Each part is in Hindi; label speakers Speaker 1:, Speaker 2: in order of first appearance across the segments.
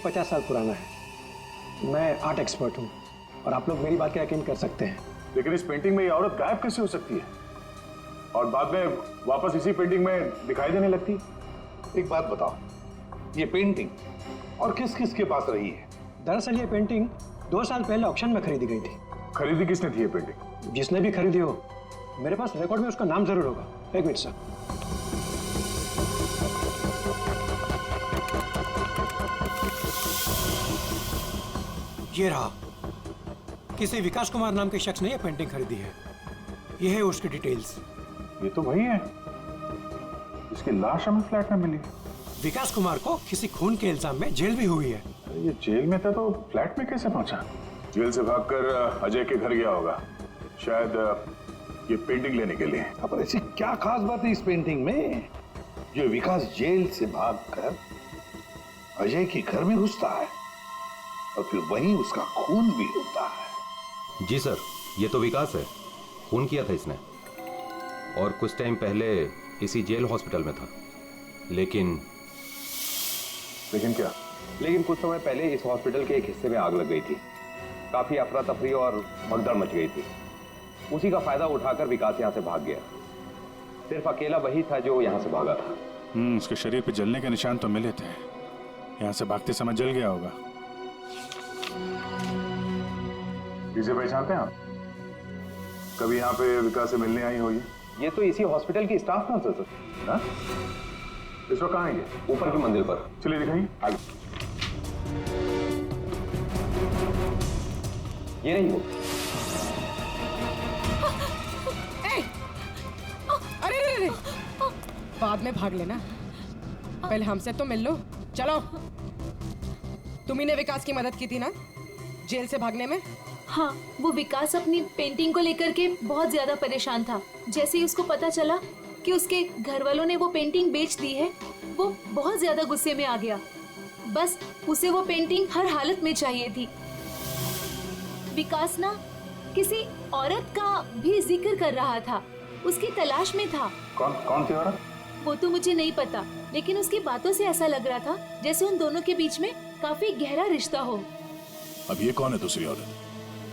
Speaker 1: 50 साल पुराना है। मैं आर्ट एक्सपर्ट हूँ और आप लोग मेरी बात का यकीन कर सकते हैं।
Speaker 2: लेकिन इस पेंटिंग में ये औरत गायब कैसे हो सकती है और बाद में वापस इसी पेंटिंग में दिखाई देने लगती?
Speaker 3: एक बात बताओ, ये पेंटिंग और किस किस के पास रही है?
Speaker 1: दरअसल ये पेंटिंग 2 साल पहले ऑक्शन में खरीदी गई थी।
Speaker 2: खरीदी किसने थी ये पेंटिंग?
Speaker 1: जिसने भी खरीदी हो, मेरे पास रिकॉर्ड में उसका नाम जरूर होगा। एक मिनट सर। ये रहा, किसी विकास कुमार नाम के शख्स ने यह पेंटिंग खरीदी है। यह है उसकी डिटेल्स।
Speaker 2: ये तो वही है, इसकी लाश हमें फ्लैट में मिली।
Speaker 1: विकास कुमार को किसी खून के इल्जाम में जेल भी हुई है।
Speaker 2: ये जेल में था तो फ्लैट में कैसे पहुंचा? जेल से भागकर अजय के घर गया होगा, शायद ये पेंटिंग लेने के लिए।
Speaker 3: अब ऐसी क्या खास बात है इस पेंटिंग में जो विकास जेल से भागकर अजय के घर में घुसता है और फिर वहीं उसका खून भी होता है?
Speaker 4: जी सर, ये तो विकास है, खून किया था इसने और कुछ टाइम पहले इसी जेल हॉस्पिटल में था। लेकिन
Speaker 2: क्या?
Speaker 5: लेकिन कुछ समय पहले इस हॉस्पिटल के एक हिस्से में आग लग गई थी। काफी अफरा तफरी और भगदड़ मच गई थी। उसी का फायदा उठाकर विकास यहाँ से भाग गया। सिर्फ अकेला वही था जो यहाँ से भागा था।
Speaker 2: उसके शरीर पे जलने के निशान तो मिले थे, यहाँ से भागते समय जल गया होगा। इसे पहचानते हैं आप? कभी यहाँ पे विकास से मिलने आई हो?
Speaker 5: ये तो इसी हॉस्पिटल की स्टाफ नर्स है सर।
Speaker 2: इस वक्त कहाँ है ये?
Speaker 5: ऊपर की मंजिल पर।
Speaker 2: चलिए दिखाइए।
Speaker 5: आगे। ये नहीं वो।
Speaker 6: अरे बाद में भाग लेना, पहले हमसे तो मिल लो। चलो। तुम्ही ने विकास की मदद की थी ना जेल से भागने में?
Speaker 7: हाँ, वो विकास अपनी पेंटिंग को लेकर के बहुत ज्यादा परेशान था। जैसे ही उसको पता चला कि उसके घर वालों ने वो पेंटिंग बेच दी है, वो बहुत ज्यादा गुस्से में आ गया। बस उसे वो पेंटिंग हर हालत में चाहिए थी। विकास ना किसी औरत का भी जिक्र कर रहा था, उसकी तलाश में था।
Speaker 2: कौन थी औरत?
Speaker 7: वो तो मुझे नहीं पता, लेकिन उसकी बातों से ऐसा लग रहा था जैसे उन दोनों के बीच में काफी गहरा रिश्ता हो।
Speaker 8: अब ये कौन है दूसरी औरत?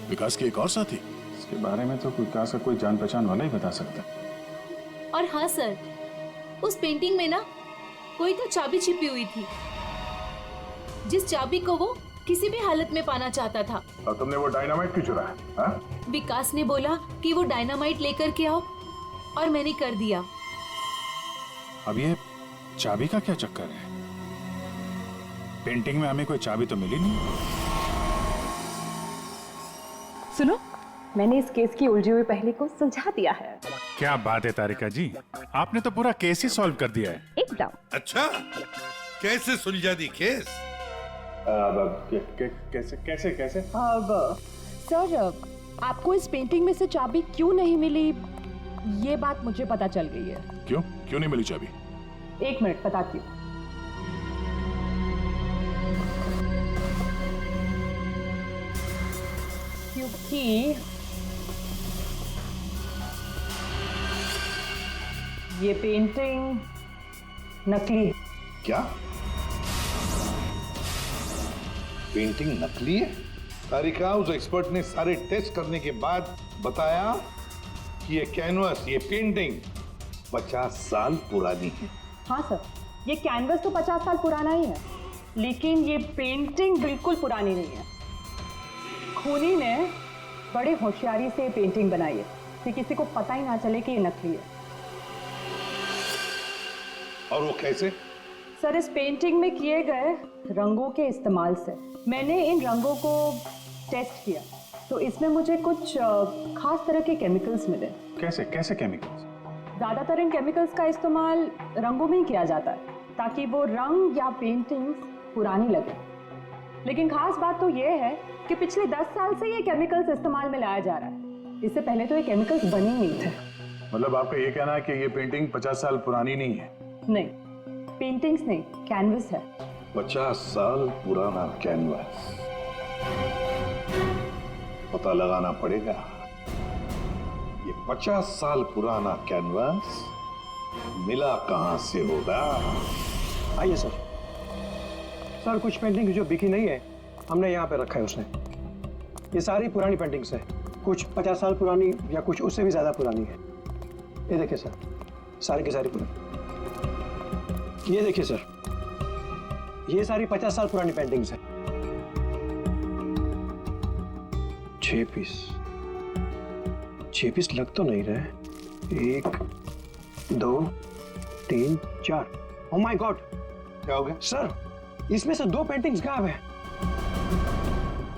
Speaker 8: विकास की एक और साथी?
Speaker 2: इसके बारे में तो विकास का कोई जान पहचान वाला ही बता सकता।
Speaker 7: और हाँ सर, उस पेंटिंग में ना कोई तो चाबी छिपी हुई थी, जिस चाबी को वो किसी भी हालत में पाना चाहता था।
Speaker 2: और तुमने वो डायनामाइट क्यों चुराया? हाँ?
Speaker 7: विकास ने बोला कि वो डायनामाइट लेकर के आओ और मैंने कर दिया।
Speaker 8: अब ये चाबी का क्या चक्कर है? पेंटिंग में हमें कोई चाबी तो मिली नहीं।
Speaker 9: सुनो, मैंने इस केस की उलझी हुई पहेली को सुलझा दिया है।
Speaker 8: क्या बात है तारिका जी, आपने तो पूरा केस ही सॉल्व कर दिया है।
Speaker 9: एकदम।
Speaker 10: अच्छा, कैसे सुलझा दी केस?
Speaker 2: कैसे?
Speaker 6: अब सर, आपको इस पेंटिंग में से चाबी क्यों नहीं मिली, ये बात मुझे पता चल गई है।
Speaker 8: क्यों नहीं मिली चाबी?
Speaker 6: 1 मिनट बताती हूँ। क्योंकि ये पेंटिंग नकली है।
Speaker 3: क्या पेंटिंग नकली है? तारिका, उस एक्सपर्ट ने सारे टेस्ट करने के बाद बताया कि ये कैनवस, ये पेंटिंग 50 साल पुरानी है।
Speaker 6: हाँ सर, ये कैनवस तो 50 साल पुराना ही है, लेकिन ये पेंटिंग बिल्कुल पुरानी नहीं है। खूनी ने बड़े होशियारी से पेंटिंग बनाई है कि किसी को पता ही ना चले कि ये नकली है।
Speaker 3: और वो कैसे?
Speaker 6: सर, इस पेंटिंग में किए गए रंगों के इस्तेमाल से मैंने इन रंगों को टेस्ट किया, तो इसमें मुझे कुछ खास तरह के केमिकल्स मिले।
Speaker 2: कैसे केमिकल्स?
Speaker 6: ज्यादातर इन केमिकल्स का इस्तेमाल रंगों में ही किया जाता है ताकि वो रंग या पेंटिंग्स पुरानी लगे। लेकिन खास बात तो ये है कि पिछले 10 साल से ये केमिकल्स इस्तेमाल में लाया जा रहा है। इससे पहले तो ये केमिकल्स बने ही नहीं थे।
Speaker 2: मतलब आपका ये कहना है कि ये पेंटिंग 50 साल पुरानी नहीं है?
Speaker 6: नहीं, पेंटिंग्स नहीं, कैनवस है।
Speaker 3: 50 साल पुराना कैनवस। पता लगाना पड़ेगा ये 50 साल पुराना कैनवस मिला कहां से होगा।
Speaker 1: आइए सर। सर कुछ पेंटिंग जो बिकी नहीं है हमने यहाँ पे रखा है उसने। ये सारी पुरानी पेंटिंग्स है, कुछ 50 साल पुरानी या कुछ उससे भी ज्यादा पुरानी है। ये देखिए सर, सारी की सारी पुरानी। ये देखिए सर, ये सारी 50 साल पुरानी पेंटिंग्स है। 6 पीस लग तो नहीं रहे। 1 2 3 4। ओह माय गॉड,
Speaker 3: क्या हो गया
Speaker 1: सर इसमें से 2 पेंटिंग्स गायब है।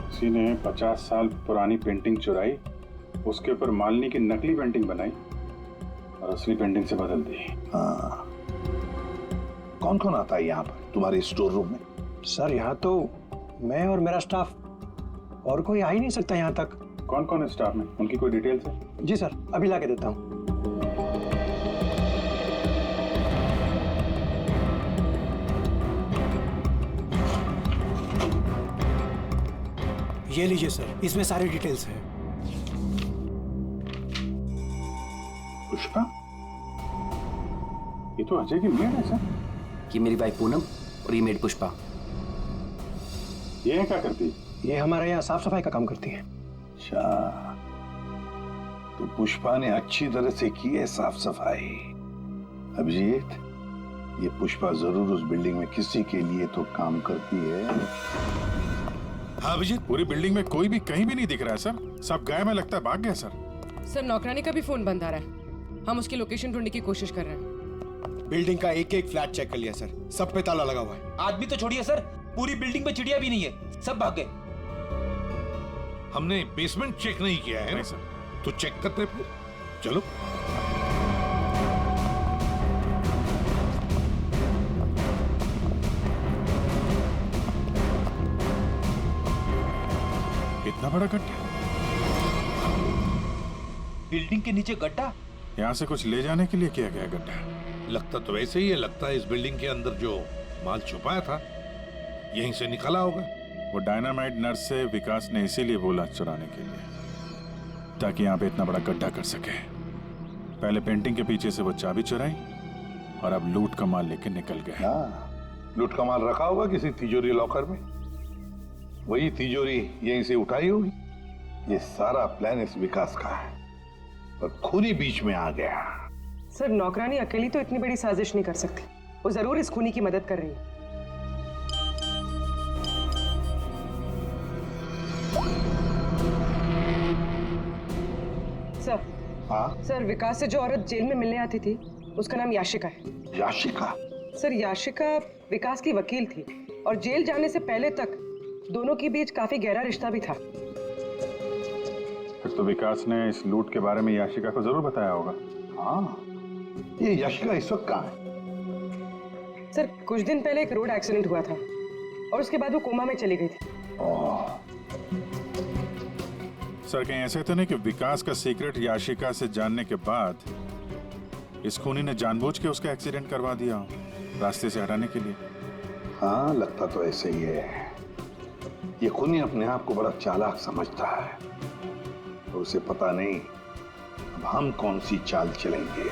Speaker 2: किसी ने 50 साल पुरानी पेंटिंग चुराई, उसके ऊपर मालिनी की नकली पेंटिंग बनाई और असली पेंटिंग से बदल दी।
Speaker 3: हाँ, कौन कौन आता है यहाँ पर तुम्हारे स्टोर रूम में?
Speaker 1: सर यहाँ तो मैं और मेरा स्टाफ, और कोई आ ही नहीं सकता यहाँ तक।
Speaker 2: कौन कौन है स्टाफ में, उनकी कोई डिटेल्स है?
Speaker 1: जी सर, अभी ला के देता हूँ। ये लीजिए सर, इसमें सारी डिटेल्स है।
Speaker 2: पुष्पा, ये तो अजय की मेड है सर।
Speaker 11: ये मेरी वाइफ पूनम और ये मेड पुष्पा।
Speaker 2: ये क्या करती है?
Speaker 1: ये हमारे यहाँ साफ सफाई का काम करती है।
Speaker 3: अच्छा, तो पुष्पा ने अच्छी तरह से की है साफ सफाई। अभिजीत, ये पुष्पा जरूर उस बिल्डिंग में किसी के लिए तो काम करती है।
Speaker 10: हाँ अभिजीत,
Speaker 8: पूरी बिल्डिंग में कोई भी कहीं भी नहीं दिख रहा है सर, सब गायब है, लगता है भाग गया सर।
Speaker 12: सर नौकरानी का भी फोन बंद आ रहा है, हम उसकी लोकेशन ढूंढने की कोशिश कर रहे हैं।
Speaker 13: बिल्डिंग का एक एक फ्लैट चेक कर लिया सर, सब पे ताला लगा हुआ है।
Speaker 11: आदमी तो छोड़िए सर, पूरी बिल्डिंग में चिड़िया भी नहीं है, सब भाग गए।
Speaker 10: हमने बेसमेंट चेक नहीं किया है ना सर, तो चेक करते फिर चलो।
Speaker 8: इतना बड़ा गड्ढा,
Speaker 11: बिल्डिंग के नीचे गड्ढा।
Speaker 8: यहाँ से कुछ ले जाने के लिए किया गया गड्ढा।
Speaker 10: लगता तो वैसे ही है, लगता है इस बिल्डिंग के अंदर जो माल छुपाया था यहीं से निकला होगा।
Speaker 8: वो डायनामाइट नर्स से विकास ने इसीलिए बोला चुराने के लिए, ताकि यहाँ पे इतना बड़ा गड्ढा कर सके। पहले पेंटिंग के पीछे से वो चाबी चुराई और अब लूट का माल लेके निकल गए।
Speaker 3: हाँ, लूट का माल रखा होगा किसी तिजोरी लॉकर में, वही तिजोरी यहीं से उठाई होगी। ये सारा प्लान इस विकास का है, पर खुद ही बीच में आ गया।
Speaker 12: सर नौकरानी अकेली तो इतनी बड़ी साजिश नहीं कर सकती, वो जरूर इस खूनी की मदद कर रही है। सर,
Speaker 3: हाँ
Speaker 12: सर विकास से जो औरत जेल में मिलने आती थी उसका नाम याशिका है।
Speaker 3: याशिका?
Speaker 12: सर याशिका विकास की वकील थी और जेल जाने से पहले तक दोनों के बीच काफी गहरा रिश्ता भी था।
Speaker 2: फिर तो विकास ने इस लूट के बारे में याशिका को जरूर बताया होगा।
Speaker 3: हाँ, ये याशिका इस वक्त कहाँ है?
Speaker 12: सर कुछ दिन पहले एक रोड एक्सीडेंट हुआ था और उसके बाद वो कोमा में चली गई थी।
Speaker 8: सर कहीं ऐसे तो नहीं कि विकास का सीक्रेट याशिका से जानने के बाद इस खूनी ने जानबूझ के उसका एक्सीडेंट करवा दिया हो, रास्ते से हटाने के लिए?
Speaker 3: हाँ, लगता तो ऐसे ही है। ये खूनी अपने आप को बड़ा चालाक समझता है और उसे पता नहीं अब हम कौन सी चाल चलेंगे।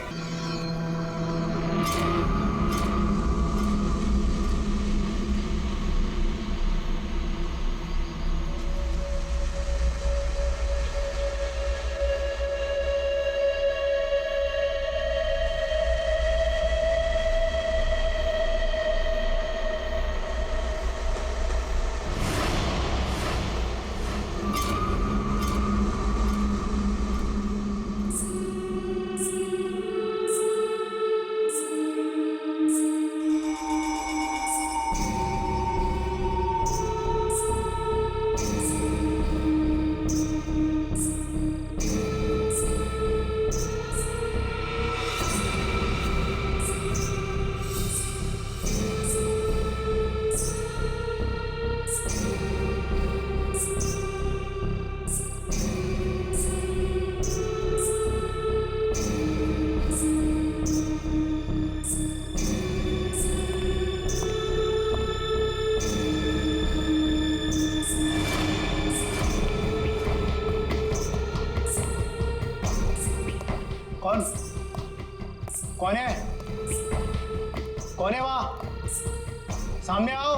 Speaker 13: कौन है? कौन है वहां? सामने आओ।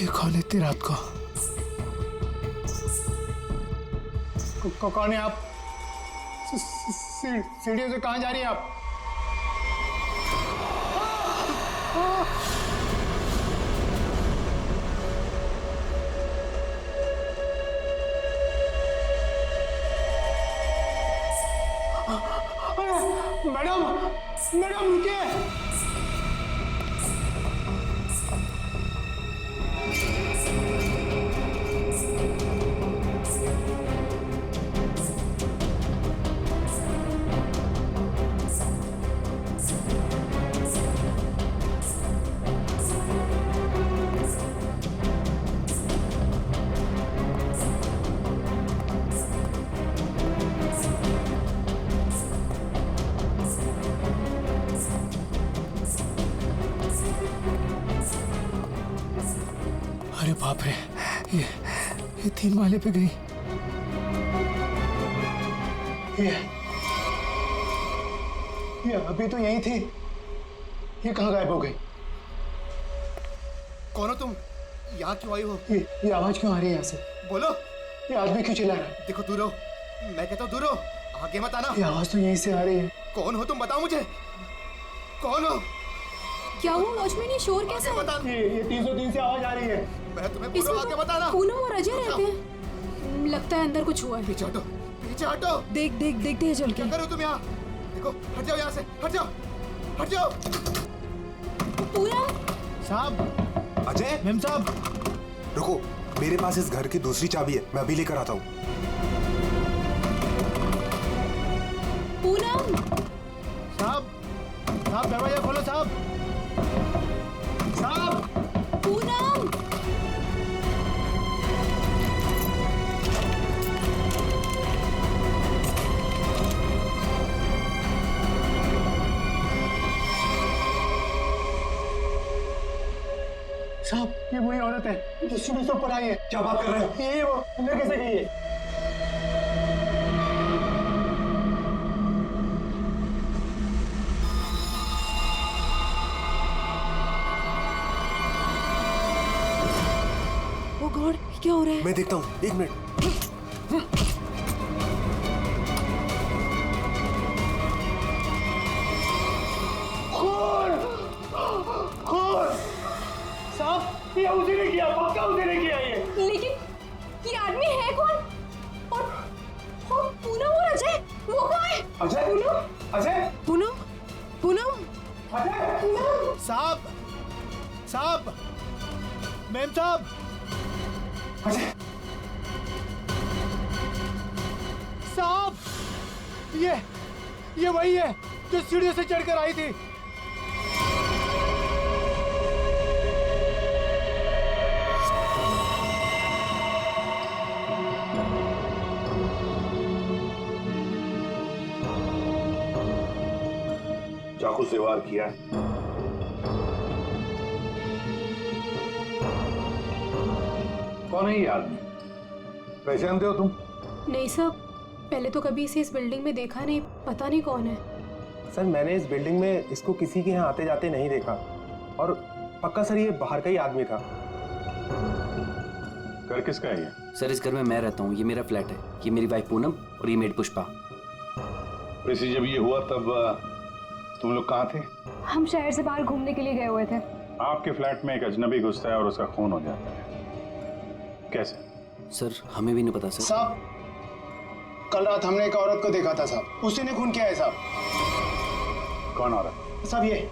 Speaker 14: ये कौन इतनी रात को? कौन है आप? सीढ़ियों से कहाँ जा रही है आप? मैडम, मैडम रुकिए। अरे बाप रे, ये 3 माले पे गई। ये अभी तो यही थी, ये कहाँ गायब हो गई?
Speaker 13: कौन हो तुम? यहाँ क्यों आई हो?
Speaker 14: ये आवाज क्यों आ रही है यहाँ से?
Speaker 13: बोलो।
Speaker 14: ये आदमी क्यों चिल्ला रहा है?
Speaker 13: देखो दूर रहो, मैं कहता हूँ दूर रहो, आगे मत आना।
Speaker 14: ये आवाज तो यहीं से आ रही है।
Speaker 13: कौन हो तुम, बताओ मुझे, कौन हो?
Speaker 7: क्या हुआ वॉचमैन, ये शोर कैसा है?
Speaker 14: ये 303 से आवाज आ रही है।
Speaker 13: मैं तुम्हें बोल रहा हूं, आगे बताना।
Speaker 7: पूनम और अजय रहते हैं, लगता है अंदर कुछ हुआ है।
Speaker 13: पीछे हटो, पीछे हटो।
Speaker 7: देखते हैं चल के।
Speaker 13: क्या करो तुम यहाँ? देखो, हट जाओ यहाँ से, हट जाओ, हट जाओ।
Speaker 7: पूनम
Speaker 14: साहब,
Speaker 13: अजय,
Speaker 14: मेम साहब,
Speaker 15: रुको, मेरे पास इस घर की दूसरी चाबी है, मैं अभी लेकर आता हूँ।
Speaker 7: पूनम
Speaker 14: साहब, साहब दरवाजा खोलो साहब, साहब।
Speaker 7: पूनम
Speaker 14: साहब, ये वही औरत है जो सीढ़ी से ऊपर आई है।
Speaker 15: क्या बात कर रहे हो?
Speaker 14: यही वो, अंदर कैसे गई है?
Speaker 7: ओ गॉड, क्या हो रहा है?
Speaker 15: मैं देखता हूँ, 1 मिनट।
Speaker 14: साहब, ये उसी ने किया, पक्का उसी ने किया ये।
Speaker 7: लेकिन ये आदमी है कौन? और पूनम और अजय, वो कहाँ है?
Speaker 14: अजय,
Speaker 7: पूनम,
Speaker 14: अजय,
Speaker 7: पूनम, पूनम,
Speaker 14: अजय,
Speaker 7: पूनम।
Speaker 14: साहब, साहब, मैम साहब, अजय, साहब, ये वही है जो सीढ़ियों से चढ़कर आई थी।
Speaker 3: चाकू से वार किया। कौन है ये आदमी? पहचानते हो तुम?
Speaker 7: नहीं साहब, पहले तो कभी इसे इस बिल्डिंग में देखा नहीं, पता नहीं कौन है।
Speaker 16: सर, मैंने इस बिल्डिंग में इसको किसी के यहाँ आते जाते नहीं देखा, और पक्का सर ये बाहर का ही आदमी था।
Speaker 2: घर किसका है ये?
Speaker 17: सर, इस घर में मैं रहता हूँ, ये मेरा फ्लैट है, ये मेरी वाइफ पूनम और ये मेड पुष्पा।
Speaker 3: वैसे जब ये हुआ तब तुम लोग कहाँ थे?
Speaker 9: हम शहर से बाहर घूमने के लिए गए हुए थे।
Speaker 2: आपके फ्लैट में एक अजनबी घुसता है और उसका खून हो जाता है, कैसे?
Speaker 17: सर, हमें भी नहीं पता सर।
Speaker 14: साहब, कल रात हमने एक औरत को देखा था साहब, उसी ने खून किया है साहब।
Speaker 2: कौन औरत?
Speaker 14: साहब, ये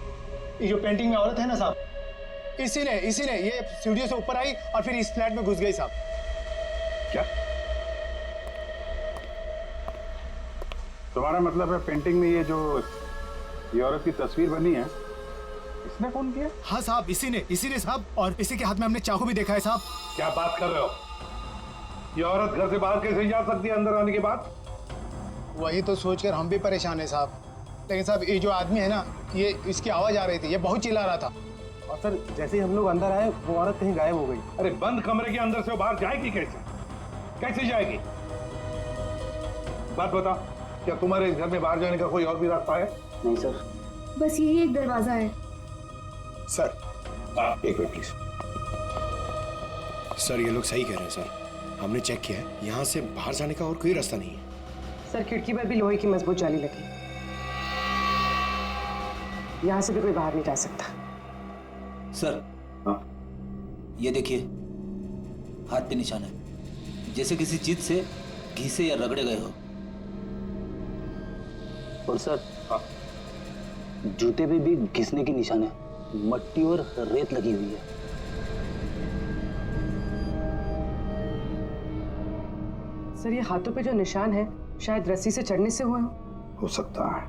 Speaker 14: जो पेंटिंग में औरत है ना साहब, इसी ने ये सीढ़ियों से ऊपर आई और फिर इस फ्लैट में घुस गई साहब।
Speaker 2: क्या? तुम्हारा मतलब है पेंटिंग में ये औरत की तस्वीर बनी है, इसने खून किया?
Speaker 14: हाँ साहब, इसी ने साहब, और इसी के हाथ में हमने चाकू भी देखा है साहब।
Speaker 3: क्या बात कर रहे हो? ये औरत घर से बाहर कैसे जा सकती है अंदर आने के बाद?
Speaker 14: वही तो सोचकर हम भी परेशान है साहब। लेकिन साहब, ये जो आदमी है ना, ये इसकी आवाज आ रही थी, ये बहुत चिल्ला रहा था।
Speaker 16: और सर, जैसे ही हम लोग अंदर आए वो औरत कहीं गायब हो गई।
Speaker 3: अरे बंद कमरे के अंदर से वो बाहर जाएगी कैसे जाएगी? बात बता, क्या तुम्हारे इस घर में बाहर जाने का कोई और भी रास्ता है?
Speaker 17: नहीं सर,
Speaker 9: बस यही एक दरवाजा है।
Speaker 3: सर, एक मिनट प्लीज।
Speaker 13: सर ये लोग सही कह रहे हैं सर, हमने चेक किया है, यहाँ से बाहर जाने का और कोई रास्ता नहीं है।
Speaker 12: सर खिड़की पर भी लोहे की मजबूत जाली लगी, यहाँ से भी कोई बाहर नहीं जा सकता।
Speaker 11: सर ये देखिए, हाथ पे निशान है, जैसे किसी चीज से घिसे या रगड़े गए हो।
Speaker 18: और सर जूते पे भी घिसने की निशान है, मट्टी और रेत लगी हुई है।
Speaker 12: सर ये हाथों पे जो निशान है शायद रस्सी से चढ़ने से हुआ
Speaker 3: हो सकता है,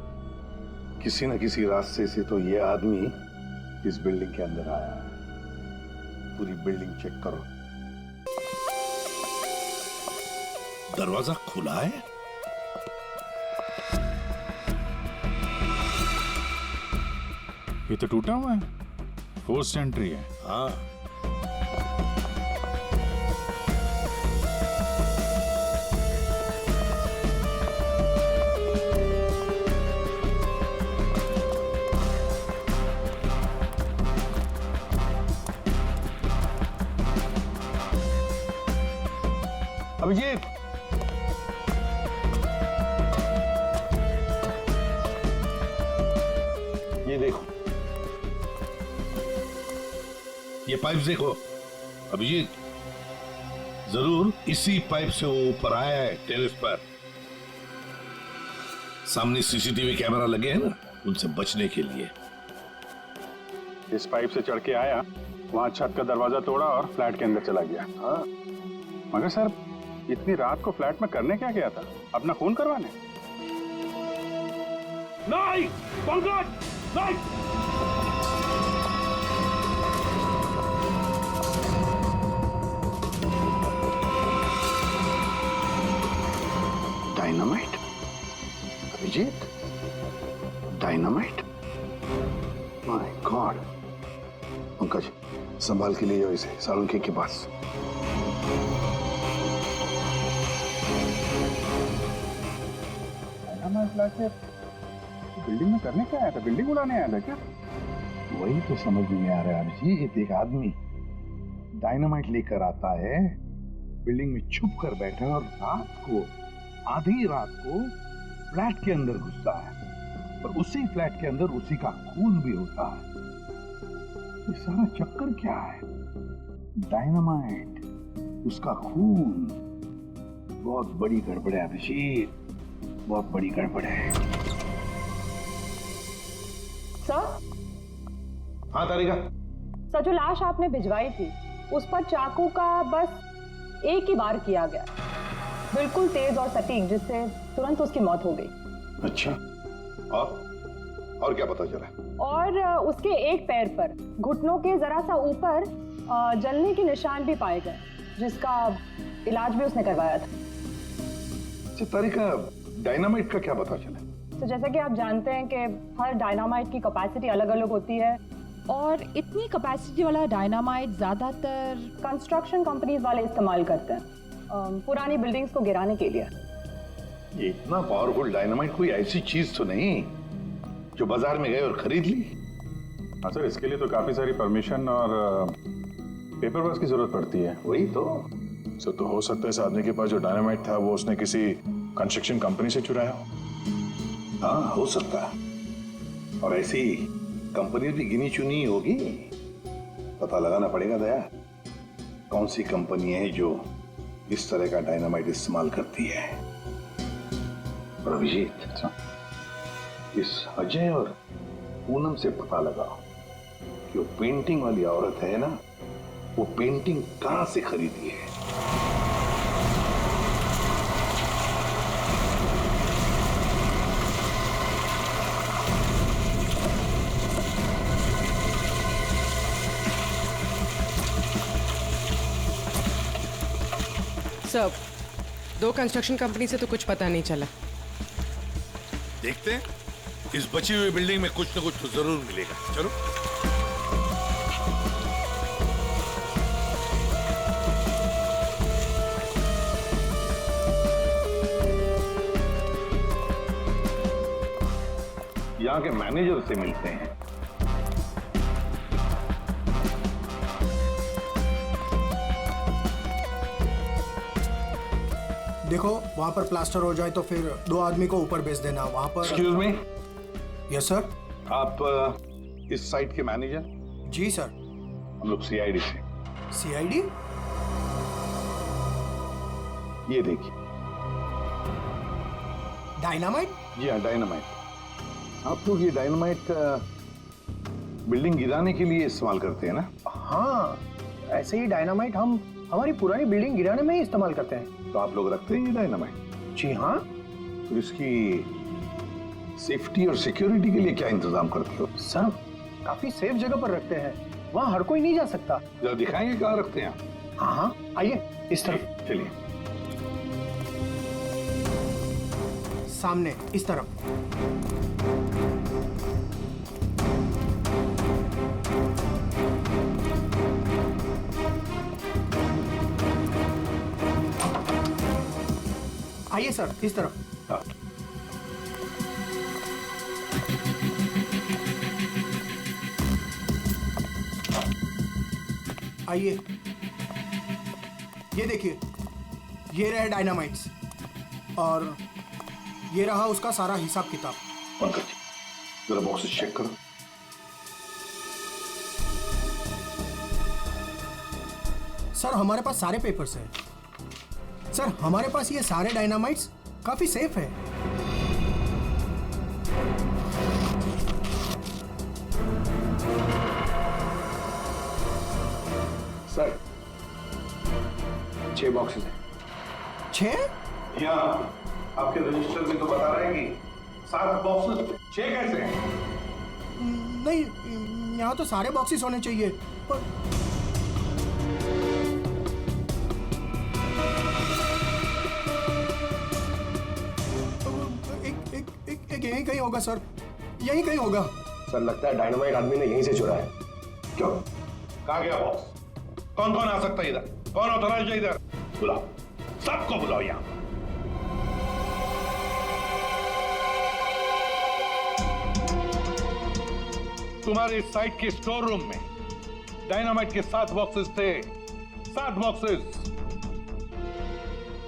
Speaker 3: किसी न किसी रास्ते से तो ये आदमी इस बिल्डिंग के अंदर आया है। पूरी बिल्डिंग चेक करो।
Speaker 10: दरवाजा खुला है?
Speaker 8: ये तो टूटा हुआ है, फोर्स्ड एंट्री है।
Speaker 10: हाँ
Speaker 1: अभिजीत,
Speaker 3: ये देखो,
Speaker 10: ये पाइप देखो अभिजीत, जरूर इसी पाइप से वो ऊपर आया है टेरेस पर। सामने सीसीटीवी कैमरा लगे हैं ना, उनसे बचने के लिए।
Speaker 2: इस पाइप से चढ़ के आया, वहां छत का दरवाजा तोड़ा और फ्लैट के अंदर चला गया। हाँ, मगर सर इतनी रात को फ्लैट में करने क्या गया था? अपना खून करवाने?
Speaker 10: नहीं, पंकज, नहीं।
Speaker 3: Dynamite? Abhijit, dynamite? My god. Pankaj, संभाल के लिए इसे सालुंखे के पास।
Speaker 2: फ्लैट से बिल्डिंग में करने क्या आया था? बिल्डिंग उड़ाने आया था क्या?
Speaker 3: वही तो समझ में नहीं आ रहा है अभिजीत। एक आदमी डायनामाइट लेकर आता है, बिल्डिंग में छुप कर बैठा है और रात को, आधी रात को फ्लैट के अंदर घुसता है और उसी फ्लैट के अंदर उसी का खून भी होता है। ये सारा चक्कर क्या है? डायनामाइट, उसका खून, बहुत बड़ी गड़बड़ है अभिजीत, बहुत बड़ी गड़बड़ है।
Speaker 6: सर?
Speaker 3: हाँ तारिका।
Speaker 6: सर जो लाश आपने भिजवाई थी उस पर चाकू का बस एक ही बार किया गया, बिल्कुल तेज और सटीक, जिससे तुरंत उसकी मौत हो गई।
Speaker 3: अच्छा, और क्या पता चला?
Speaker 6: और उसके एक पैर पर घुटनों के जरा सा ऊपर जलने के निशान भी पाए गए, जिसका इलाज भी उसने करवाया था।
Speaker 3: अच्छा तारिका, डायनामाइट का क्या पता चला?
Speaker 6: तो जैसा कि आप जानते हैं कि हर डायनामाइट की कैपेसिटी अलग अलग होती है, और इतनी कैपेसिटी वाला डायनामाइट ज्यादातर कंस्ट्रक्शन कंपनीज वाले इस्तेमाल करते हैं पुरानी बिल्डिंग्स को गिराने के लिए।
Speaker 3: ये इतना पावरफुल डायनामाइट कोई ऐसी चीज तो नहीं जो बाजार में गए और खरीद ली?
Speaker 2: हाँ सर, इसके लिए तो काफी सारी परमिशन और पेपर वर्क की जरूरत पड़ती है।
Speaker 3: वही तो।
Speaker 8: सर तो हो सकता है इस आदमी के पास जो डायनामाइट था वो उसने किसी कंस्ट्रक्शन कंपनी से चुराया हो।
Speaker 3: हाँ हो सकता है, और ऐसी कंपनी भी गिनी चुनी होगी। पता लगाना पड़ेगा दया, कौन सी कंपनी है जो इस तरह का डायनामाइट इस्तेमाल करती है। और अभिजीत, इस अजय और पूनम से पता लगाओ कि वो पेंटिंग वाली औरत है ना, वो पेंटिंग कहां से खरीदी है।
Speaker 12: सब दो कंस्ट्रक्शन कंपनी से तो कुछ पता नहीं चला।
Speaker 10: देखते हैं, इस बची हुई बिल्डिंग में कुछ न कुछ तो जरूर मिलेगा। चलो।
Speaker 3: यहाँ के मैनेजर से मिलते हैं।
Speaker 13: देखो वहाँ पर प्लास्टर हो जाए तो फिर 2 आदमी को ऊपर भेज देना वहाँ पर।
Speaker 3: Excuse me.
Speaker 13: Yes sir.
Speaker 3: आप इस साइट के मैनेजर?
Speaker 13: जी सर।
Speaker 3: हम लोग सीआईडी से।
Speaker 13: सीआईडी?
Speaker 3: ये देखिए।
Speaker 13: डायनामाइट?
Speaker 3: जी हाँ, डायनामाइट। आप लोग ये डायनामाइट बिल्डिंग गिराने के लिए इस्तेमाल करते हैं ना?
Speaker 1: हाँ, ऐसे ही डायनामाइट हम हमारी पुरानी बिल्डिंग गिराने में ही इस्तेमाल करते हैं।
Speaker 3: तो आप लोग रखते हैं ये डायनामाइट?
Speaker 1: जी हाँ।
Speaker 3: तो इसकी सेफ्टी और सिक्योरिटी के लिए क्या इंतजाम करते हो?
Speaker 1: सर, काफी सेफ जगह पर रखते हैं, वहाँ हर कोई नहीं जा सकता।
Speaker 3: जरा दिखाएंगे कहाँ रखते हैं?
Speaker 1: हाँ हाँ, आइए इस तरफ।
Speaker 3: चलिए।
Speaker 13: सामने इस तरफ। आइए सर, इस तरफ।
Speaker 3: हाँ।
Speaker 13: आइए, ये देखिए, ये रहे डायनामाइट्स और ये रहा उसका सारा हिसाब किताब।
Speaker 3: पंकज, जरा बॉक्सेस चेक करो।
Speaker 13: सर हमारे पास सारे पेपर्स हैं। सर हमारे पास ये सारे डायनामाइट्स काफी सेफ है।
Speaker 1: सर 6 बॉक्सेस हैं।
Speaker 13: 6?
Speaker 3: यहाँ आपके रजिस्टर में तो बता रहे हैं कि 7 बॉक्सेस। 6 कैसे हैं?
Speaker 13: नहीं, यहाँ तो सारे बॉक्सेस होने चाहिए पर एक यहीं कहीं होगा सर, यहीं कहीं होगा।
Speaker 1: सर लगता है डायनामाइट आदमी ने यहीं से चुरा है।
Speaker 3: क्यों? कहाँ गया बॉक्स? कौन कौन आ सकता है इधर? कौन ऑथराइज्ड है इधर? बुलाओ, सबको बुलाओ यहाँ। तुम्हारे साइट के स्टोर रूम में डायनामाइट के 7 बॉक्सेस थे। 7 बॉक्सेस।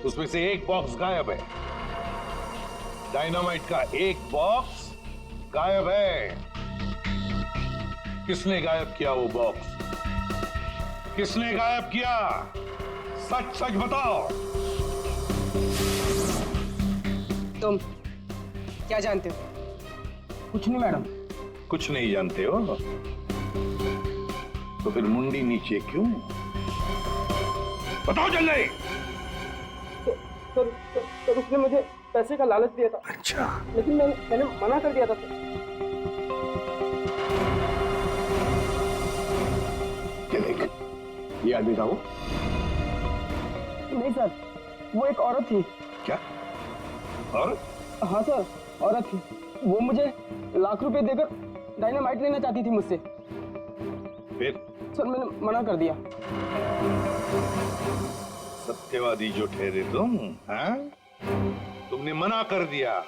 Speaker 3: उसमें से 1 बॉक्स गायब है। डायनामाइट का 1 बॉक्स गायब है। किसने गायब किया वो बॉक्स? किसने गायब किया? सच सच बताओ।
Speaker 12: तुम क्या जानते हो?
Speaker 1: कुछ नहीं मैडम।
Speaker 3: कुछ नहीं जानते हो तो फिर मुंडी नीचे क्यों? बताओ जल्दी।
Speaker 19: सर उसने मुझे पैसे का लालच दिया था।
Speaker 3: अच्छा।
Speaker 19: लेकिन मैंने मना कर दिया था सर।
Speaker 3: क्या देख?
Speaker 1: ये आदमी था वो?
Speaker 19: नहीं सर, वो एक औरत थी।
Speaker 3: क्या? औरत?
Speaker 19: हाँ सर, औरत थी। वो मुझे लाख रुपए देकर डायनामाइट लेना चाहती थी मुझसे।
Speaker 3: फिर?
Speaker 19: सर मैंने मना कर दिया।
Speaker 3: सत्यवादी जो ठहरे तुम, हाँ? तुमने मना कर दिया,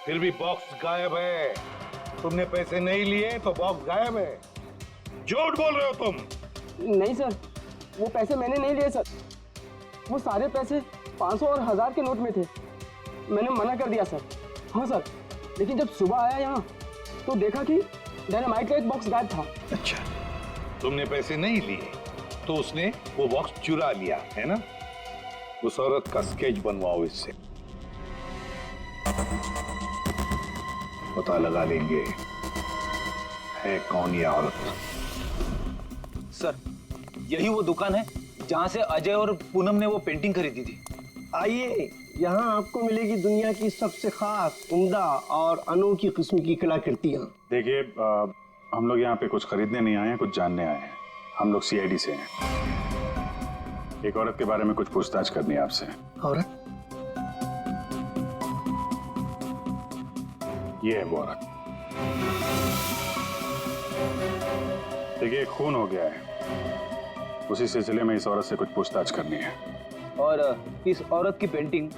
Speaker 3: फिर भी बॉक्स गायब है। तुमने पैसे नहीं लिए तो बॉक्स गायब है। झूठ बोल रहे हो तुम।
Speaker 19: नहीं सर, वो पैसे मैंने नहीं लिए सर। वो सारे पैसे 500 और 1000 के नोट में थे। मैंने मना कर दिया सर। हाँ सर, लेकिन जब सुबह आया यहाँ तो देखा कि डायनामाइट का 1 बॉक्स गायब था।
Speaker 3: अच्छा, तुमने पैसे नहीं लिए तो उसने वो बॉक्स चुरा लिया है ना? उस औरत का स्केच बनवाओ इससे, पता लगा लेंगे है कौन ये औरत।
Speaker 11: सर यही वो दुकान है जहां से अजय और पूनम ने वो पेंटिंग खरीदी थी।
Speaker 1: आइए, यहाँ आपको मिलेगी दुनिया की सबसे खास, उम्दा और अनोखी किस्म की कलाकृतियाँ।
Speaker 2: देखिए, हम लोग यहाँ पे कुछ खरीदने नहीं आए हैं, कुछ जानने आए हैं। हम लोग सीआईडी से हैं। एक औरत के बारे में कुछ पूछताछ करनी है आपसे।
Speaker 1: औरत?
Speaker 2: ये है वो औरत। देखिए, खून हो गया है, उसी सिलसिले में इस औरत से कुछ पूछताछ करनी है।
Speaker 11: और इस औरत की पेंटिंग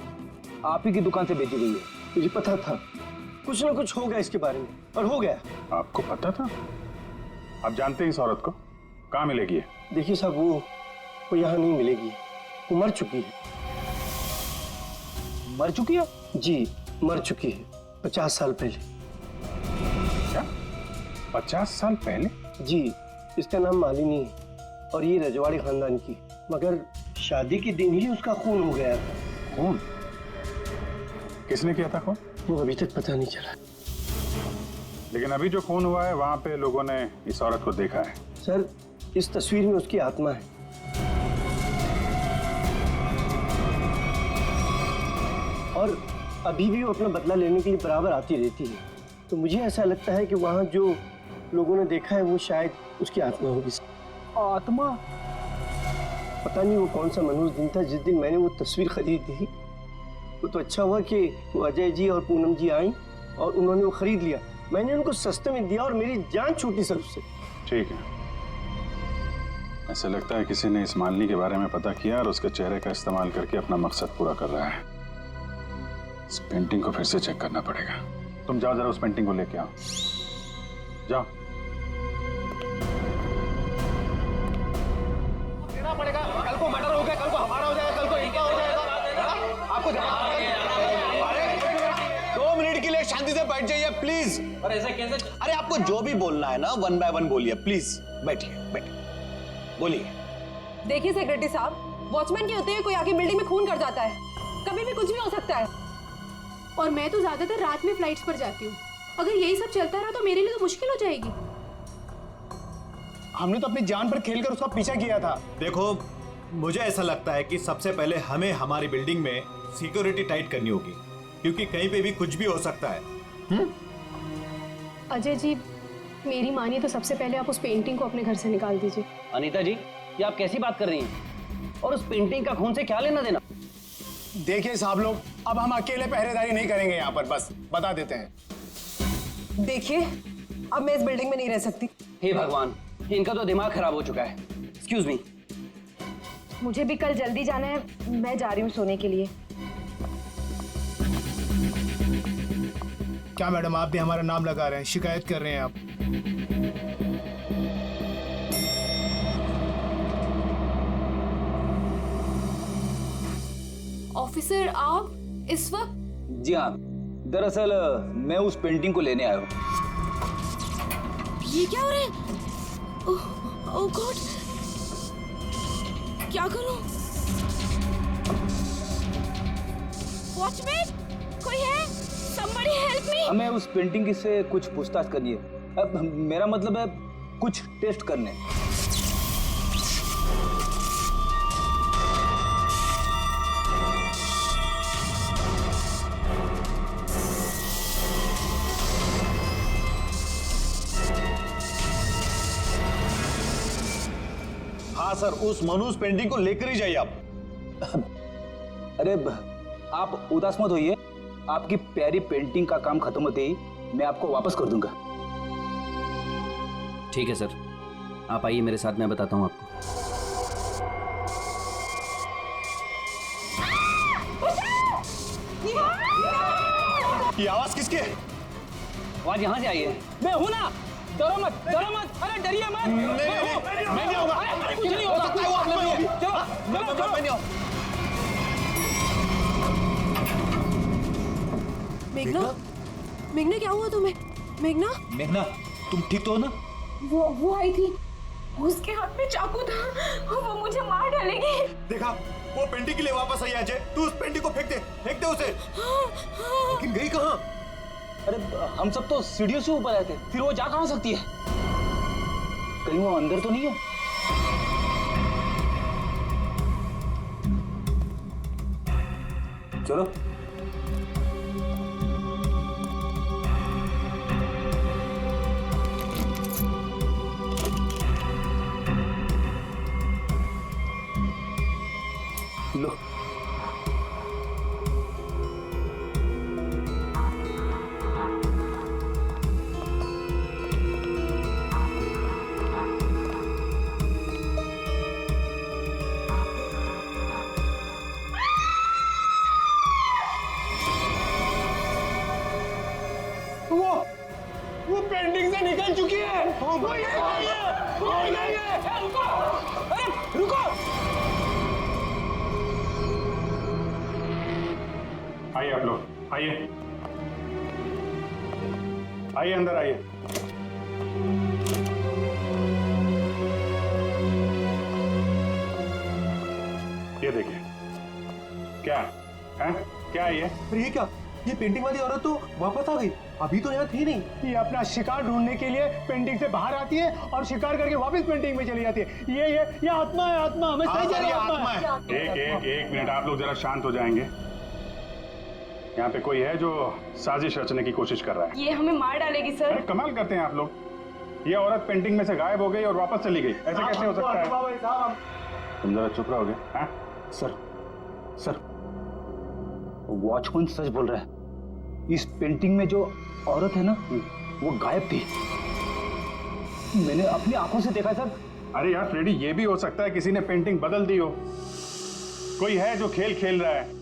Speaker 11: आप ही की दुकान से बेची गई है।
Speaker 1: मुझे पता था कुछ ना कुछ होगा इसके बारे में, और हो गया।
Speaker 2: आपको पता था? आप जानते हैं इस औरत को? कहाँ मिलेगी ये?
Speaker 1: देखिए साहब, वो यहाँ नहीं मिलेगी, वो मर चुकी है।
Speaker 18: मर चुकी है?
Speaker 1: जी मर चुकी है 50 साल पहले।
Speaker 2: क्या 50 साल पहले?
Speaker 1: जी इसका नाम मालिनी है और ये रजवाड़ी खानदान की, मगर शादी के दिन ही उसका खून हो गया था।
Speaker 2: खून? किसने किया था खून?
Speaker 1: वो अभी तक पता नहीं चला।
Speaker 2: लेकिन अभी जो खून हुआ है वहां पे लोगों ने इस औरत को देखा है।
Speaker 1: सर इस तस्वीर में उसकी आत्मा है। और अभी भी वो अपना बदला लेने के लिए बराबर आती रहती है। तो मुझे ऐसा लगता है कि वहाँ जो लोगों ने देखा है वो शायद उसकी आत्मा होगी।
Speaker 18: आत्मा?
Speaker 1: पता नहीं वो कौन सा मनहूस दिन था जिस दिन मैंने वो तस्वीर खरीदी। वो तो अच्छा हुआ कि वो अजय जी और पूनम जी आई और उन्होंने वो खरीद लिया। मैंने उनको सस्ते में दिया और मेरी जान छूटी सर उससे।
Speaker 2: ठीक है, ऐसा लगता है किसी ने इस मालिनी के बारे में पता किया और उसके चेहरे का इस्तेमाल करके अपना मकसद पूरा कर रहा है। इस पेंटिंग को फिर से चेक करना पड़ेगा। तुम जाओ जरा उस पेंटिंग को लेके आओ, जाओ।
Speaker 14: देना पड़ेगा, कल को मर्डर हो गया, कल को हमारा हो जाएगा, कल को इनका हो जाएगा। आपको
Speaker 20: 2 मिनट के लिए शांति से बैठ जाइए प्लीज।
Speaker 18: और ऐसे कैसे?
Speaker 20: अरे आपको जो भी बोलना है ना 1 बाय 1 बोलिए प्लीज। बैठिए बैठिए, बोलिए।
Speaker 12: देखिए सेक्रेटरी साहब, वॉचमैन के होते हुए कोई आके बिल्डिंग में खून कर जाता है, कभी भी कुछ भी हो सकता है।
Speaker 7: और मैं तो ज्यादातर रात में फ्लाइट्स पर जाती हूँ। अगर यही सब चलता रहा तो मेरे लिए तो मुश्किल हो जाएगी।
Speaker 14: हमने तो अपनी जान पर खेलकर उसका पीछा किया था।
Speaker 21: देखो, मुझे ऐसा लगता है कि सबसे पहले हमें हमारी बिल्डिंग में सिक्योरिटी टाइट करनी होगी, क्योंकि कहीं पे भी कुछ भी हो सकता है।
Speaker 7: अजय जी, मेरी मानिए तो सबसे पहले आप उस पेंटिंग को अपने घर से निकाल दीजिए।
Speaker 18: अनीता जी, ये आप कैसी बात कर रही हैं? और उस पेंटिंग का खून से क्या लेना देना?
Speaker 14: देखिए साहब लोग, अब हम अकेले पहरेदारी नहीं करेंगे यहाँ पर, बस बता देते हैं।
Speaker 12: देखिए, अब मैं इस बिल्डिंग में नहीं रह सकती।
Speaker 18: हे भगवान, इनका तो दिमाग खराब हो चुका है। Excuse me.
Speaker 9: मुझे भी कल जल्दी जाना है, मैं जा रही हूँ सोने के लिए।
Speaker 14: क्या मैडम, आप भी हमारा नाम लगा रहे हैं, शिकायत कर रहे हैं आप?
Speaker 7: ऑफिसर, आप इस वक्त?
Speaker 11: जी हाँ, दरअसल मैं उस पेंटिंग को लेने आया हूँ।
Speaker 7: ये क्या हो रहा है? ओह गॉड, क्या करूं? वॉचमैन, कोई है? Somebody help me!
Speaker 11: हमें उस पेंटिंग से कुछ पूछताछ करनी है। अब मेरा मतलब है कुछ टेस्ट करने।
Speaker 20: हाँ सर, उस मनूस पेंटिंग को लेकर ही जाइए आप।
Speaker 11: अरे आप उदास मत होइए, आपकी प्यारी पेंटिंग का काम खत्म होते ही मैं आपको वापस कर दूंगा।
Speaker 17: ठीक है सर, आप आइए मेरे साथ, मैं बताता हूँ आपको।
Speaker 20: ये आवाज किसकी है?
Speaker 11: आवाज यहाँ से आई है।
Speaker 19: मैं हूँ ना, डरो मत, डरो मत, अरे डरिए मत।
Speaker 20: मैं नहीं आऊंगा।
Speaker 19: अरे कुछ नहीं होगा,
Speaker 20: वो आप लोग भी।
Speaker 19: चलो,
Speaker 20: मैं नहीं आऊंगा।
Speaker 7: मेघना, मेघना क्या हुआ तुम्हें? मेघना,
Speaker 11: मेघना, तुम ठीक तो हो ना?
Speaker 7: वो आई थी, उसके हाथ में चाकू था, वो मुझे मार डालेगी।
Speaker 21: देखा, वो पेंटिंग के लिए वापस आई अजय। तू उस पेंटिंग को फेंक दे उसे। लेकिन गई कहाँ?
Speaker 11: अरे हम सब तो सीढ़ियों से ऊपर आए थे, फिर वो जा कहाँ सकती है? कहीं वो अंदर तो नहीं है? चलो। लो।
Speaker 14: वो पेंटिंग से निकल चुकी है। वो ये रुको, अरे रुको।
Speaker 2: आइए आप लोग, आइए आइए अंदर आइए। ये देखिए, क्या है? क्या है ये?
Speaker 16: अरे ये क्या? ये पेंटिंग वाली औरत तो वापस आ गई, अभी तो यहाँ थी नहीं।
Speaker 14: ये अपना शिकार ढूंढने के लिए पेंटिंग से बाहर आती है और शिकार करके वापस पेंटिंग में चली जाती है। ये आत्मा है, आत्मा। मैं सही कह रहा हूं, आत्मा है।
Speaker 2: एक मिनट, आप लोग जरा शांत हो जाएंगे। यहाँ पे कोई है जो साजिश रचने की कोशिश कर रहा है।
Speaker 9: ये हमें मार डालेगी सर।
Speaker 2: अरे कमाल करते हैं आप लोग। ये औरत पेंटिंग में से गायब हो गई और वापस चली गई, ऐसे कैसे हो सकता है? तुम जरा चुप रहोगे? हाँ
Speaker 18: सर वॉचमैन सच बोल रहा है। इस पेंटिंग में जो औरत है ना, वो गायब थी। मैंने अपनी आंखों से देखा सर।
Speaker 2: अरे यार फ्रेडी, ये भी हो सकता है किसी ने पेंटिंग बदल दी हो। कोई है जो खेल खेल रहा है,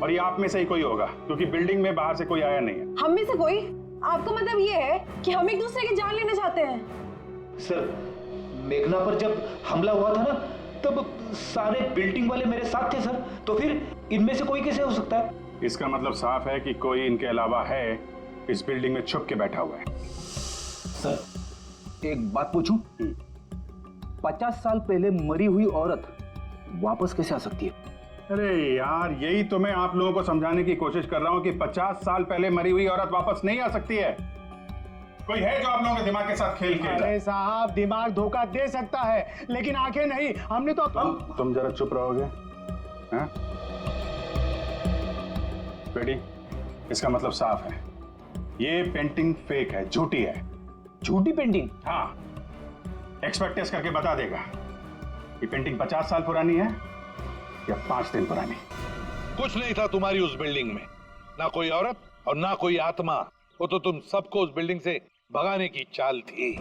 Speaker 2: और ये आप में से ही कोई होगा, क्योंकि बिल्डिंग में बाहर से कोई आया नहीं है।
Speaker 6: हम में से कोई? आपका मतलब ये है कि हम एक दूसरे की जान लेना चाहते हैं?
Speaker 18: सर, मेघना पर जब हमला हुआ था ना, तब सारे बिल्डिंग वाले मेरे साथ थे सर। तो फिर इनमें से कोई कैसे हो सकता है?
Speaker 2: इसका मतलब साफ है कि कोई इनके अलावा है, इस बिल्डिंग में छुप के बैठा हुआ है।
Speaker 18: सर, एक बात पूछूं? 50 साल पहले मरी हुई औरत वापस कैसे आ सकती है?
Speaker 2: अरे यार, यही तो मैं आप लोगों को समझाने की कोशिश कर रहा हूं कि 50 साल पहले मरी हुई औरत वापस नहीं आ सकती है। कोई है जो आप लोगों के दिमाग के साथ खेल खेल रहा है?
Speaker 14: अरे साहब, दिमाग धोखा दे सकता है, लेकिन आंखें नहीं। हमने तो
Speaker 2: तुम जरा चुप रहोगे? हाँ? बेटी, इसका मतलब साफ है, ये पेंटिंग फेक है, झूठी है।
Speaker 18: झूठी पेंटिंग?
Speaker 2: हाँ, एक्सपर्ट टेस्ट करके बता देगा ये पेंटिंग 50 साल पुरानी है या 5 दिन पुरानी।
Speaker 10: कुछ नहीं था तुम्हारी उस बिल्डिंग में, ना कोई औरत और ना कोई आत्मा। वो तो तुम सबको उस बिल्डिंग से भगाने की चाल थी।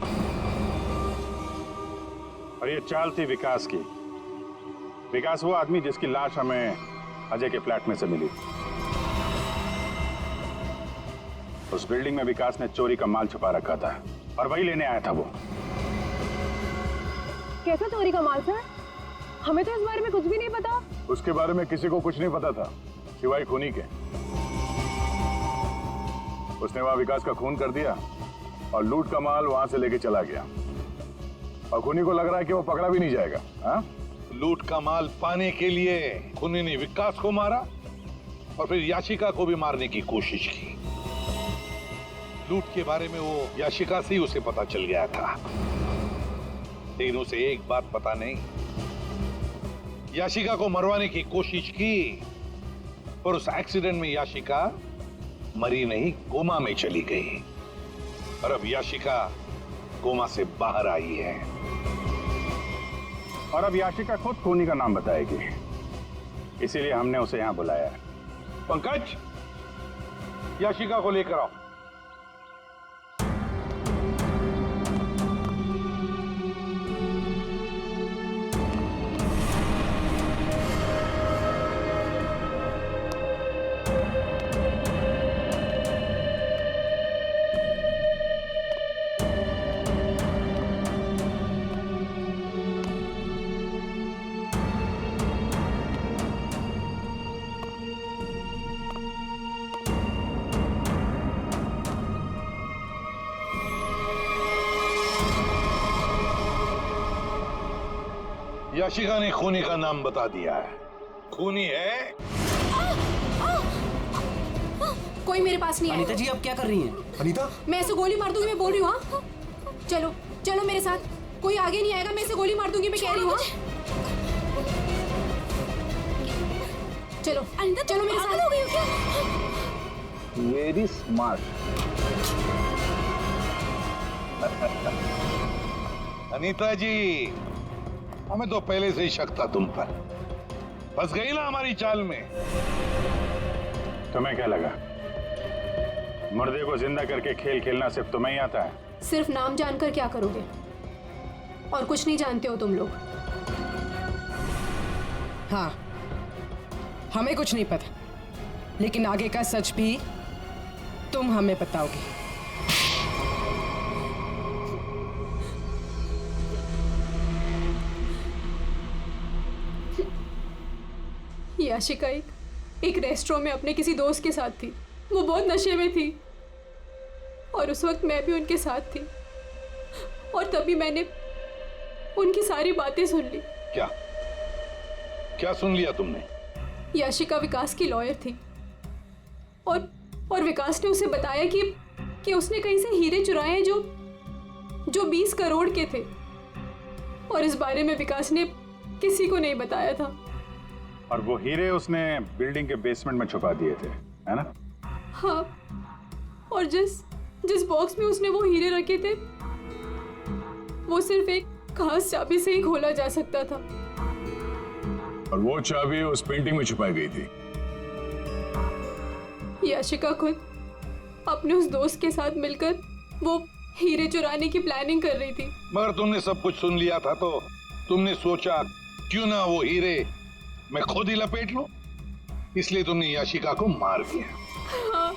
Speaker 2: और ये चाल थी विकास की। विकास वो आदमी जिसकी लाश हमें अजय के फ्लैट में से मिली। उस बिल्डिंग में विकास ने चोरी का माल छुपा रखा था और वही लेने आया था वो।
Speaker 6: कैसा चोरी का माल सर? हमें तो इस बारे में कुछ भी नहीं पता।
Speaker 2: उसके बारे में किसी को कुछ नहीं पता था सिवाय खूनी के। उसने वहां विकास का खून कर दिया और लूट का माल वहां से लेके चला गया। और खूनी को लग रहा है कि वो पकड़ा भी नहीं जाएगा। हाँ?
Speaker 10: लूट का माल पाने के लिए खूनी ने विकास को मारा और फिर याशिका को भी मारने की कोशिश की। लूट के बारे में वो याशिका से ही उसे पता चल गया था, लेकिन उसे एक बात पता नहीं। याशिका को मरवाने की कोशिश की, पर उस एक्सीडेंट में याशिका मरी नहीं, कोमा में चली गई। और अब याशिका कोमा से बाहर आई है।
Speaker 2: और अब याशिका खुद खूनी का नाम बताएगी, इसीलिए हमने उसे यहां बुलाया है।
Speaker 10: पंकज, याशिका को लेकर आओ। याशिका ने खूनी का नाम बता दिया है। खूनी है।
Speaker 7: कोई मेरे पास नहीं है।
Speaker 17: अनीता जी, आप क्या कर रही हैं?
Speaker 16: अनीता, मैं
Speaker 7: ऐसे गोली मार दूंगी, मैं बोल रही हूँ। हाँ, चलो चलो मेरे साथ, कोई आगे नहीं आएगा, मैं ऐसे गोली मार दूंगी, मैं कह रही हूँ। चलो अनीता, चलो मेरे साथ। हो गई हो क्या?
Speaker 18: Very smart.
Speaker 10: अनीता जी, हमें तो पहले से ही शक था तुम पर। फंस गई ना हमारी चाल में।
Speaker 2: तुम्हें क्या लगा मुर्दे को जिंदा करके खेल खेलना सिर्फ तुम्हें ही आता है?
Speaker 7: सिर्फ नाम जानकर क्या करोगे? और कुछ नहीं जानते हो तुम लोग।
Speaker 12: हाँ, हमें कुछ नहीं पता, लेकिन आगे का सच भी तुम हमें बताओगे।
Speaker 7: याशिका एक
Speaker 4: एक रेस्टोरेंट में अपने किसी दोस्त के साथ थी। वो बहुत नशे में थी और उस वक्त मैं भी उनके साथ थी और तभी मैंने उनकी सारी बातें सुन ली।
Speaker 10: क्या क्या सुन लिया तुमने?
Speaker 4: याशिका विकास की लॉयर थी और विकास ने उसे बताया कि उसने कहीं से हीरे चुराए हैं जो 20 करोड़ के थे और इस बारे में विकास ने किसी को नहीं बताया था।
Speaker 2: और वो हीरे उसने बिल्डिंग के बेसमेंट में छुपा दिए थे, है ना?
Speaker 4: हाँ, और जिस बॉक्स में उसने वो हीरे रखे थे वो सिर्फ एक खास चाबी से ही खोला जा सकता था।
Speaker 2: और वो चाबी उस पेंटिंग में छुपाई गई थी।
Speaker 4: याशिका खुद अपने उस दोस्त के साथ मिलकर वो हीरे चुराने की प्लानिंग कर रही थी।
Speaker 10: मगर तुमने सब कुछ सुन लिया था तो तुमने सोचा क्यों ना वो हीरे मैं खुद ही लपेट लूं, इसलिए तुमने याशिका को मार दिया।
Speaker 4: हाँ,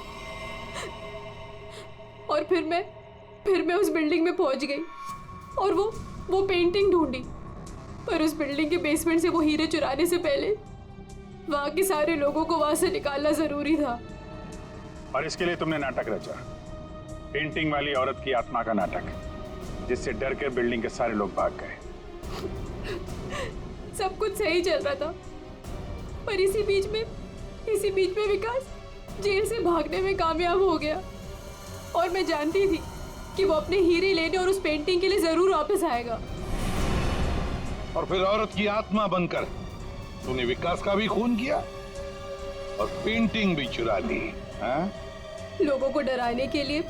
Speaker 4: और फिर मैं उस बिल्डिंग में पहुंच गई और वो पेंटिंग ढूंढी, पर उस बिल्डिंग के बेसमेंट से वो हीरे चुराने से पहले वहां के सारे लोगों को वहां से निकालना जरूरी था।
Speaker 2: और इसके लिए तुमने नाटक रचा, पेंटिंग वाली औरत की आत्मा का नाटक, जिससे डर कर बिल्डिंग के सारे लोग भाग गए।
Speaker 4: सब कुछ सही चल रहा था, पर इसी बीच में विकास जेल से भागने में कामयाब हो गया और मैं जानती थी कि वो अपने हीरे लेने और उस पेंटिंग के लिए जरूर वापस आएगा।
Speaker 10: और फिर औरत की आत्मा बनकर तूने विकास का भी खून किया और पेंटिंग भी चुरा ली। हाँ?
Speaker 4: लोगों को डराने के लिए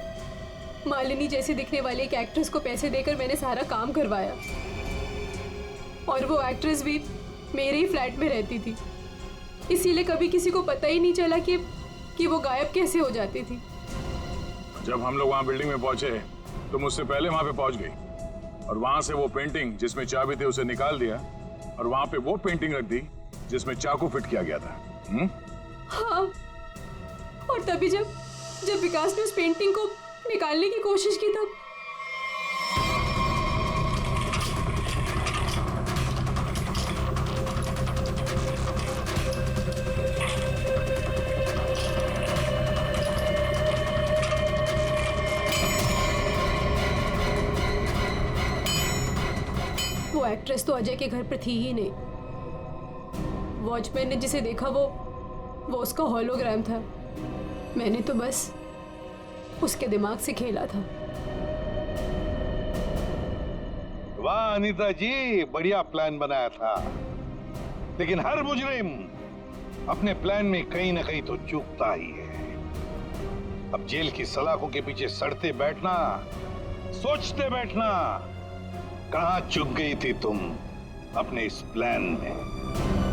Speaker 4: मालिनी जैसे दिखने वाली एक एक्ट्रेस को पैसे देकर मैंने सारा काम करवाया और वो एक्ट्रेस भी मेरे ही फ्लैट में रहती थी, इसीलिए कभी किसी को पता ही नहीं चला कि वो गायब कैसे हो जाती थी।
Speaker 2: जब हम लोग वहां बिल्डिंग में पहुंचे तो मुझसे पहले वहां पे पहुंच गई और वहां से वो पेंटिंग जिसमें चाबी थी उसे निकाल दिया और वहां पे वो पेंटिंग रख दी जिसमें चाकू फिट किया गया था।
Speaker 4: हाँ, और तभी जब विकास ने उस पेंटिंग को निकालने की कोशिश की तब वो एक्ट्रेस तो अजय के घर पर थी ही नहीं। वॉचमैन ने जिसे देखा वो उसका हॉलोग्राम था। मैंने तो बस उसके दिमाग से खेला था।
Speaker 10: वाह अनीता जी, बढ़िया प्लान बनाया था, लेकिन हर मुजरिम अपने प्लान में कहीं ना कहीं तो चूकता ही है। अब जेल की सलाखों के पीछे सड़ते बैठना, सोचते बैठना, कहां चूक गई थी तुम अपने इस प्लान में?